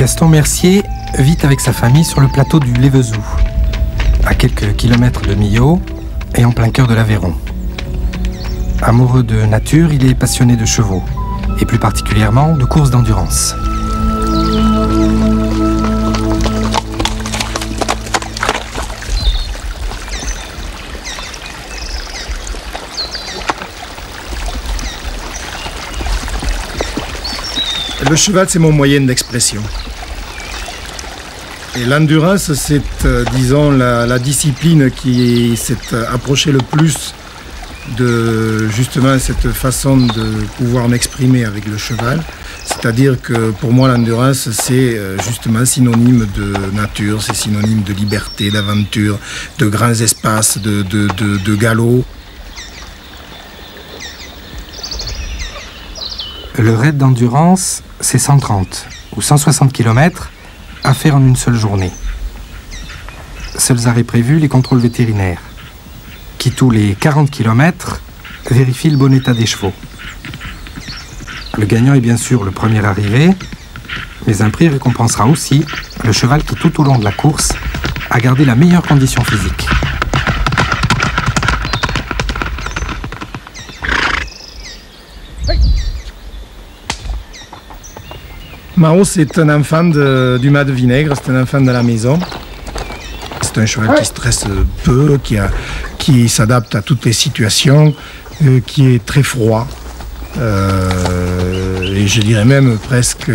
Gaston Mercier vit avec sa famille sur le plateau du Lévezou, à quelques kilomètres de Millau et en plein cœur de l'Aveyron. Amoureux de nature, il est passionné de chevaux, et plus particulièrement de courses d'endurance. Le cheval, c'est mon moyen d'expression. Et l'endurance, c'est, disons, la discipline qui s'est approchée le plus de, justement, cette façon de pouvoir m'exprimer avec le cheval. C'est-à-dire que, pour moi, l'endurance, c'est justement synonyme de nature, c'est synonyme de liberté, d'aventure, de grands espaces, de galop. Le raid d'endurance, c'est 130 ou 160 km à faire en une seule journée. Seuls arrêts prévus, les contrôles vétérinaires, qui tous les 40 km vérifient le bon état des chevaux. Le gagnant est bien sûr le premier arrivé, mais un prix récompensera aussi le cheval qui tout au long de la course a gardé la meilleure condition physique. Mao, c'est un enfant du Mas de Vinaigre, c'est un enfant de la maison. C'est un cheval qui stresse peu, qui s'adapte à toutes les situations, qui est très froid. Et je dirais même presque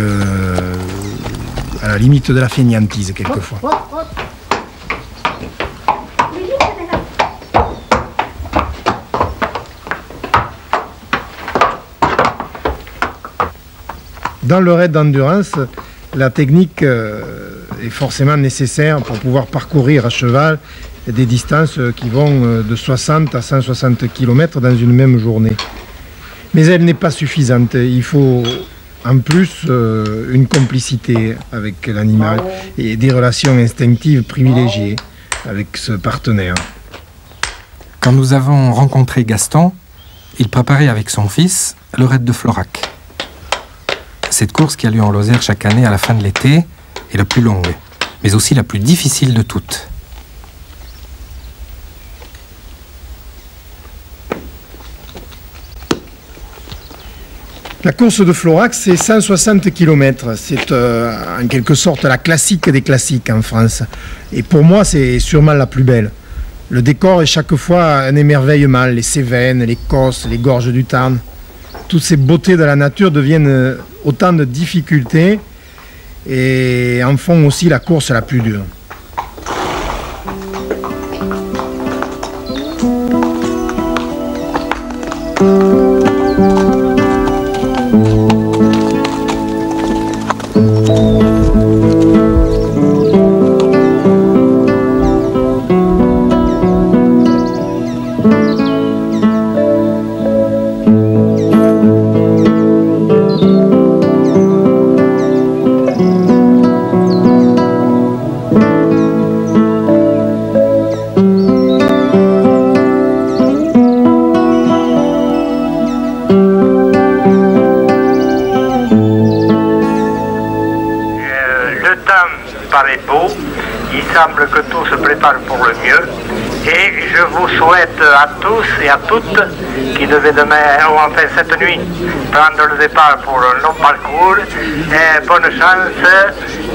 à la limite de la fainéantise quelquefois. Dans le raid d'endurance, la technique est forcément nécessaire pour pouvoir parcourir à cheval des distances qui vont de 60 à 160 km dans une même journée. Mais elle n'est pas suffisante. Il faut en plus une complicité avec l'animal et des relations instinctives privilégiées avec ce partenaire. Quand nous avons rencontré Gaston, il préparait avec son fils le raid de Florac. Cette course qui a lieu en Lozère chaque année à la fin de l'été est la plus longue, mais aussi la plus difficile de toutes. La course de Florac, c'est 160 km. C'est en quelque sorte la classique des classiques en France. Et pour moi, c'est sûrement la plus belle. Le décor est chaque fois un émerveillement. Les Cévennes, les Cosses, les gorges du Tarn. Toutes ces beautés de la nature deviennent autant de difficultés et en font aussi la course la plus dure. Il semble que tout se prépare pour le mieux et je vous souhaite à tous et à toutes qui devaient demain, ou enfin cette nuit, prendre le départ pour un long parcours, et bonne chance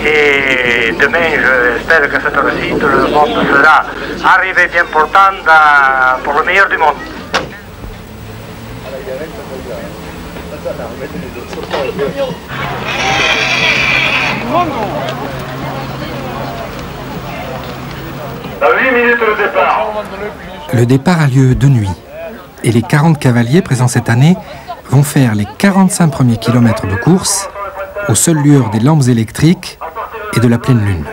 et demain j'espère que cette heure-ci tout le monde sera arrivé bien portant pour le meilleur du monde. Le départ a lieu de nuit et les 40 cavaliers présents cette année vont faire les 45 premiers kilomètres de course aux seules lueurs des lampes électriques et de la pleine lune.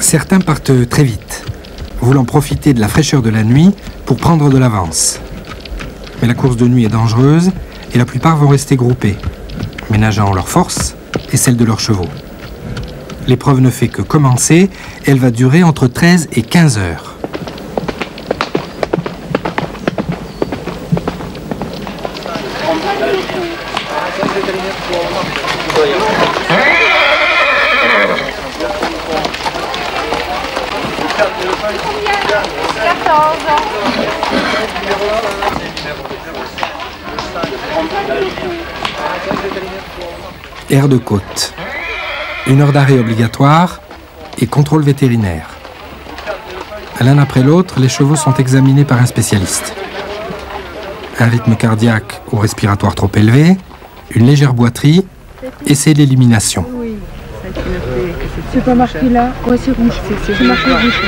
Certains partent très vite, voulant profiter de la fraîcheur de la nuit pour prendre de l'avance. Mais la course de nuit est dangereuse et la plupart vont rester groupés, ménageant leurs forces et celles de leurs chevaux. L'épreuve ne fait que commencer et elle va durer entre 13 et 15 heures. Aire de côte. 1 heure d'arrêt obligatoire et contrôle vétérinaire. L'un après l'autre, les chevaux sont examinés par un spécialiste. Un rythme cardiaque ou respiratoire trop élevé, une légère boiterie et c'est l'élimination. C'est pas marqué là. Ouais, c'est rouge. C'est marqué rouge.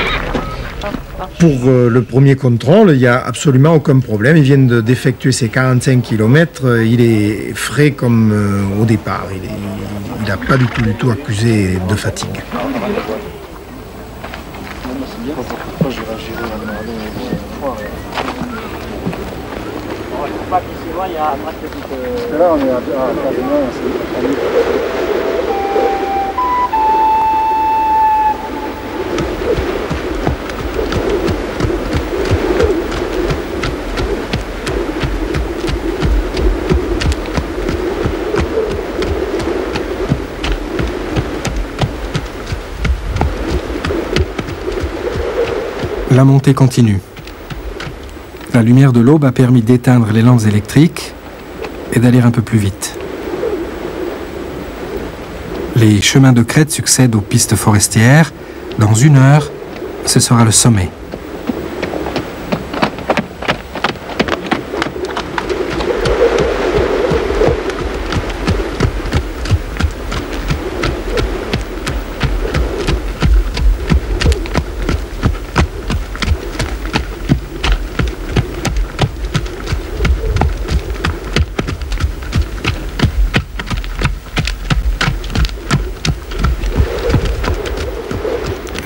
Pour le premier contrôle, il n'y a absolument aucun problème. Ils viennent d'effectuer ses 45 km. Il est frais comme au départ. Il n'a pas du tout accusé de fatigue. Là, on est à La montée continue. La lumière de l'aube a permis d'éteindre les lampes électriques et d'aller un peu plus vite. Les chemins de crête succèdent aux pistes forestières. Dans 1 heure, ce sera le sommet.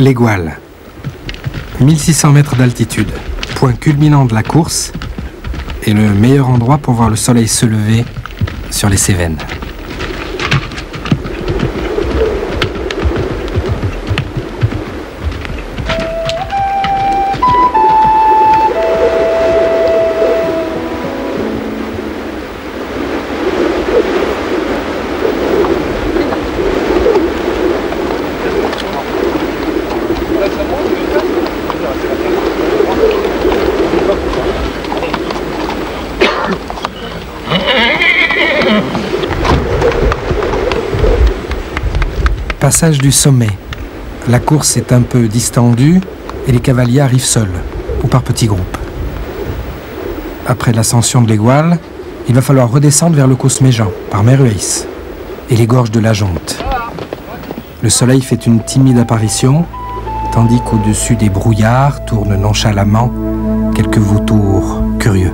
L'Égual. 1600 mètres d'altitude, point culminant de la course et le meilleur endroit pour voir le soleil se lever sur les Cévennes. Passage du sommet. La course est un peu distendue et les cavaliers arrivent seuls ou par petits groupes. Après l'ascension de l'Égual, il va falloir redescendre vers le Cosméjean par Merueis et les gorges de la Jonte. Le soleil fait une timide apparition, tandis qu'au-dessus des brouillards tournent nonchalamment quelques vautours curieux.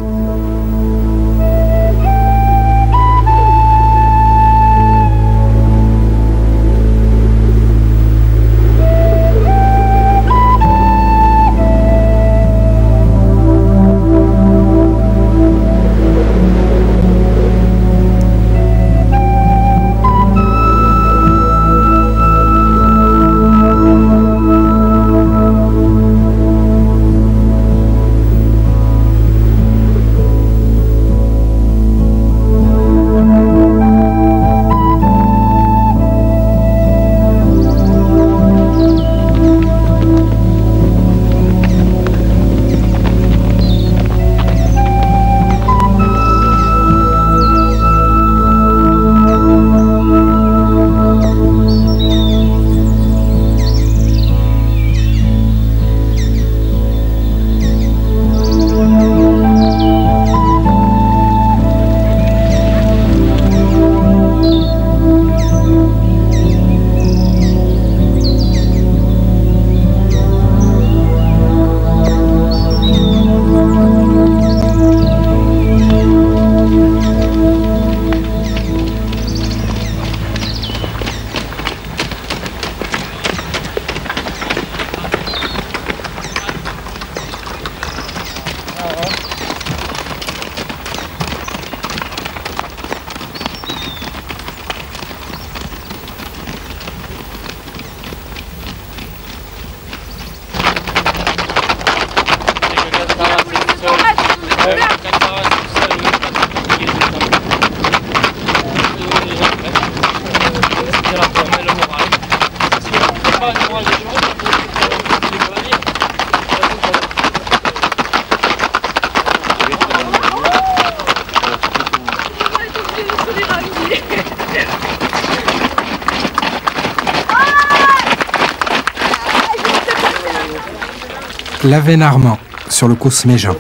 Laven Armand, sur le Causse Méjean.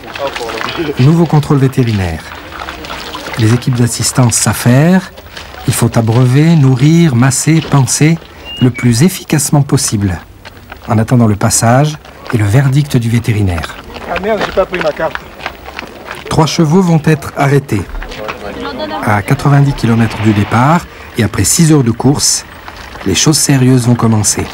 Nouveau contrôle vétérinaire. Les équipes d'assistance s'affairent. Il faut abreuver, nourrir, masser, panser le plus efficacement possible, en attendant le passage et le verdict du vétérinaire. Ah merde, j'ai pas pris ma carte. 3 chevaux vont être arrêtés. À 90 km du départ et après 6 heures de course, les choses sérieuses vont commencer.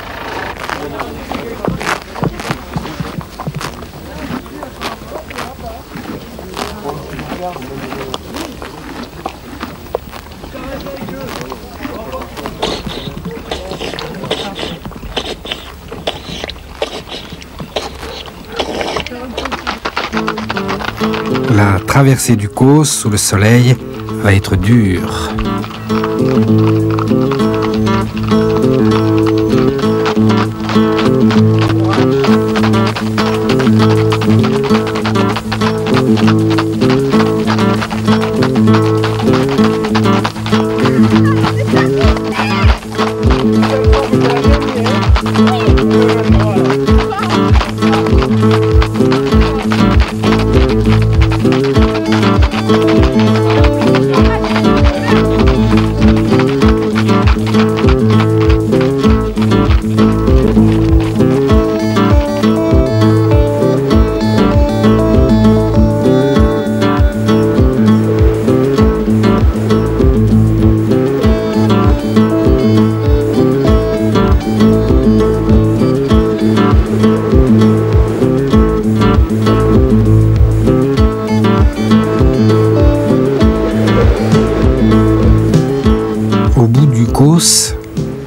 La traversée du Causse sous le soleil va être dure.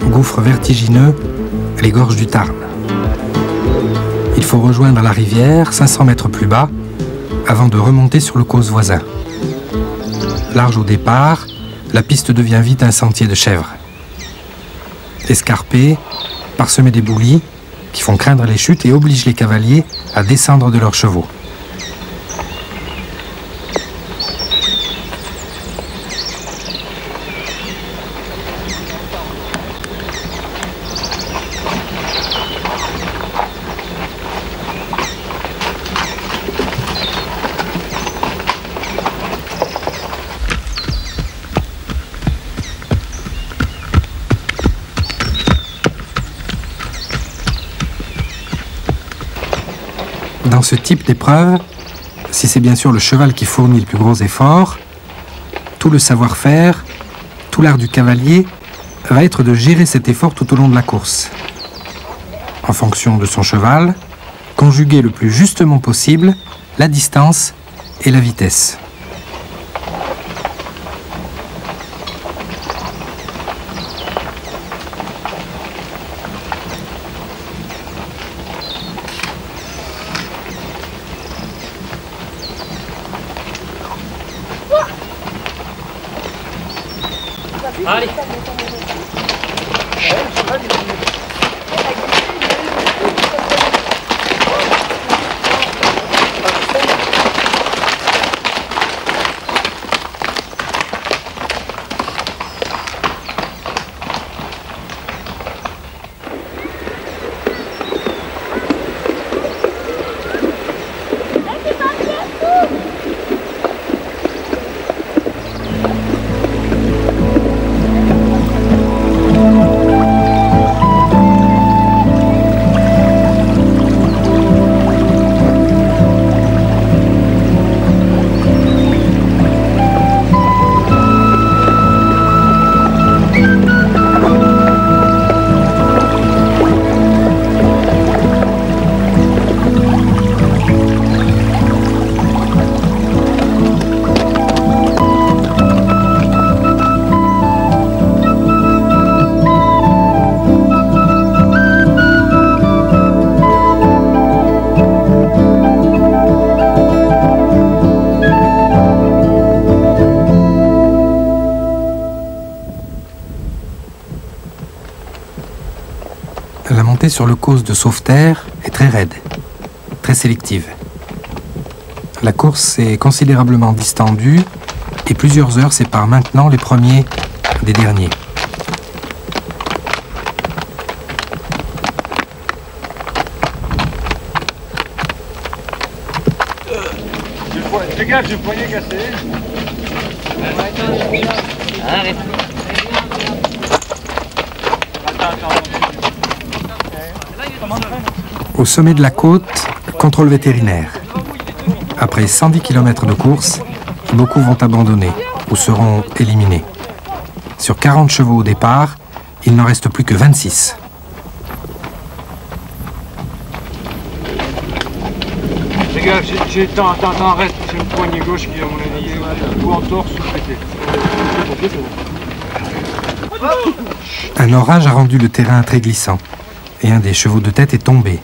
Gouffre vertigineux, les gorges du Tarn. Il faut rejoindre la rivière 500 mètres plus bas avant de remonter sur le Causse voisin. Large au départ, la piste devient vite un sentier de chèvres. Escarpé, parsemé d'éboulis qui font craindre les chutes et obligent les cavaliers à descendre de leurs chevaux. Dans ce type d'épreuve, si c'est bien sûr le cheval qui fournit le plus gros effort, tout le savoir-faire, tout l'art du cavalier va être de gérer cet effort tout au long de la course. En fonction de son cheval, conjuguer le plus justement possible la distance et la vitesse. Allez. La montée sur le Causse de Sauveterre est très raide, très sélective. La course est considérablement distendue et plusieurs heures séparent maintenant les premiers des derniers. Fais gaffe, j'ai le poignet cassé. Arrête. Au sommet de la côte, contrôle vétérinaire. Après 110 km de course, beaucoup vont abandonner ou seront éliminés. Sur 40 chevaux au départ, il n'en reste plus que 26. Fais gaffe, attends, arrête. C'est le poignet gauche qui est à mon avis ou en torse ou pété. Un orage a rendu le terrain très glissant et un des chevaux de tête est tombé.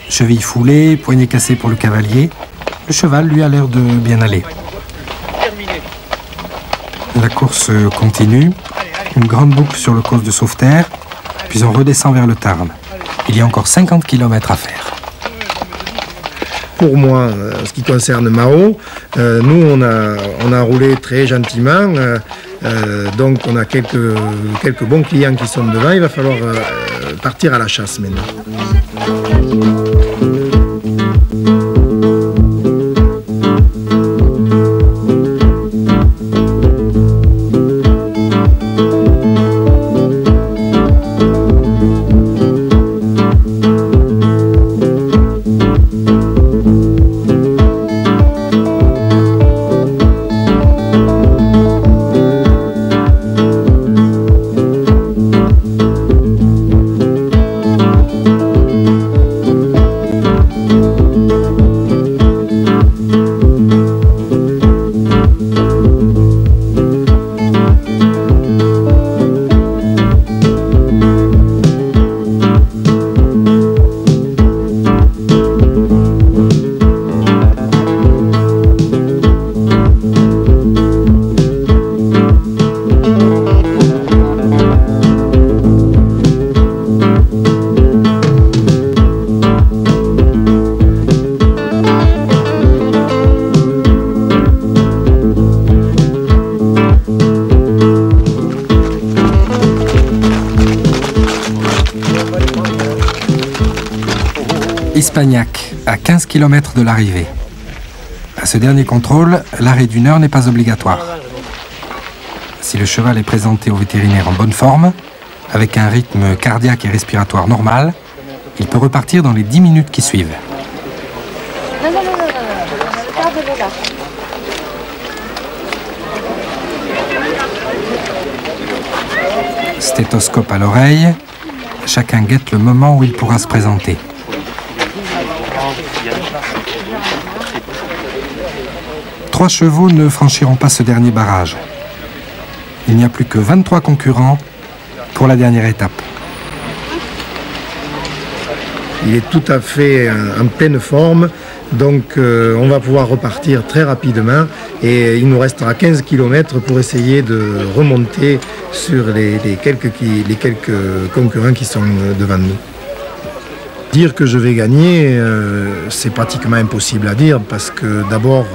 Cheville foulée, poignet cassé pour le cavalier, le cheval lui a l'air de bien aller. La course continue, une grande boucle sur le causse de Sauveterre, puis on redescend vers le Tarn. Il y a encore 50 km à faire. Pour moi, en ce qui concerne Mao, nous on a roulé très gentiment, donc on a quelques bons clients qui sont devant, il va falloir partir à la chasse maintenant. Ispagnac, à 15 km de l'arrivée. À ce dernier contrôle, l'arrêt d'une heure n'est pas obligatoire. Si le cheval est présenté au vétérinaire en bonne forme, avec un rythme cardiaque et respiratoire normal, il peut repartir dans les 10 minutes qui suivent. Non, garde-le là. Stéthoscope à l'oreille, chacun guette le moment où il pourra se présenter. Trois chevaux ne franchiront pas ce dernier barrage. Il n'y a plus que 23 concurrents pour la dernière étape. Il est tout à fait en pleine forme, donc on va pouvoir repartir très rapidement et il nous restera 15 km pour essayer de remonter sur les quelques concurrents qui sont devant nous. Dire que je vais gagner, c'est pratiquement impossible à dire parce que d'abord,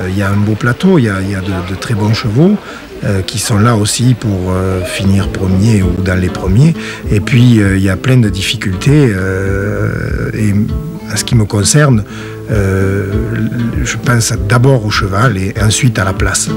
il y a un beau plateau, il y a de très bons chevaux qui sont là aussi pour finir premier ou dans les premiers. Et puis, il y a plein de difficultés. Et en ce qui me concerne, je pense d'abord au cheval et ensuite à la place.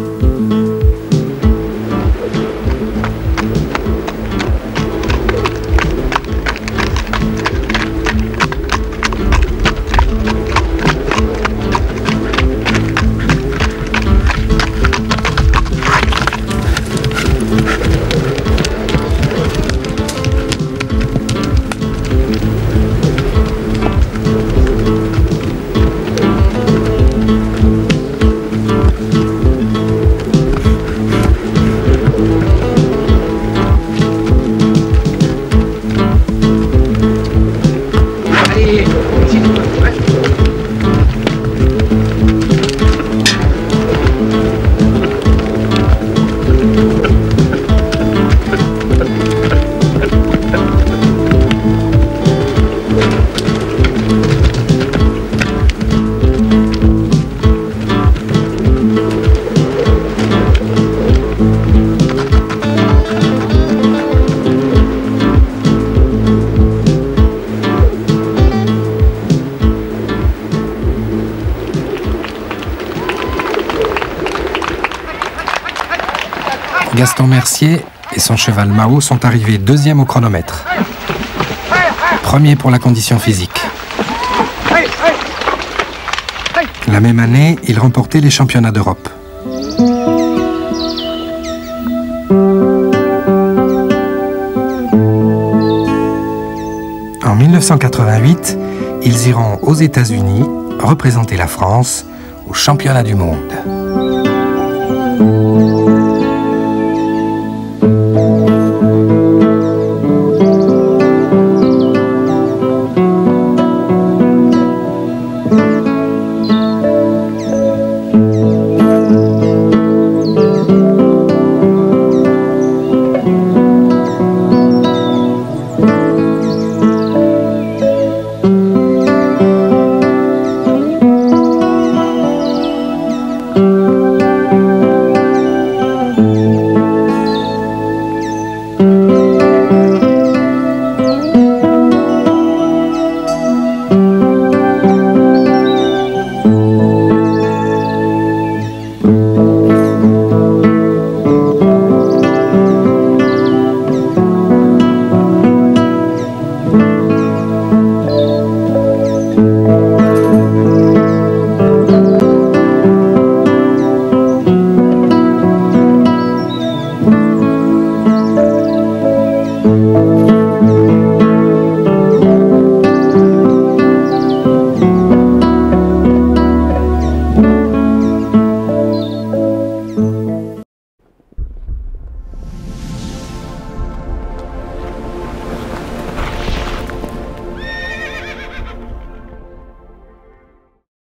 Gaston Mercier et son cheval Mao sont arrivés deuxième au chronomètre. Premier pour la condition physique. La même année, ils remportaient les championnats d'Europe. En 1988, ils iront aux États-Unis représenter la France aux championnats du monde.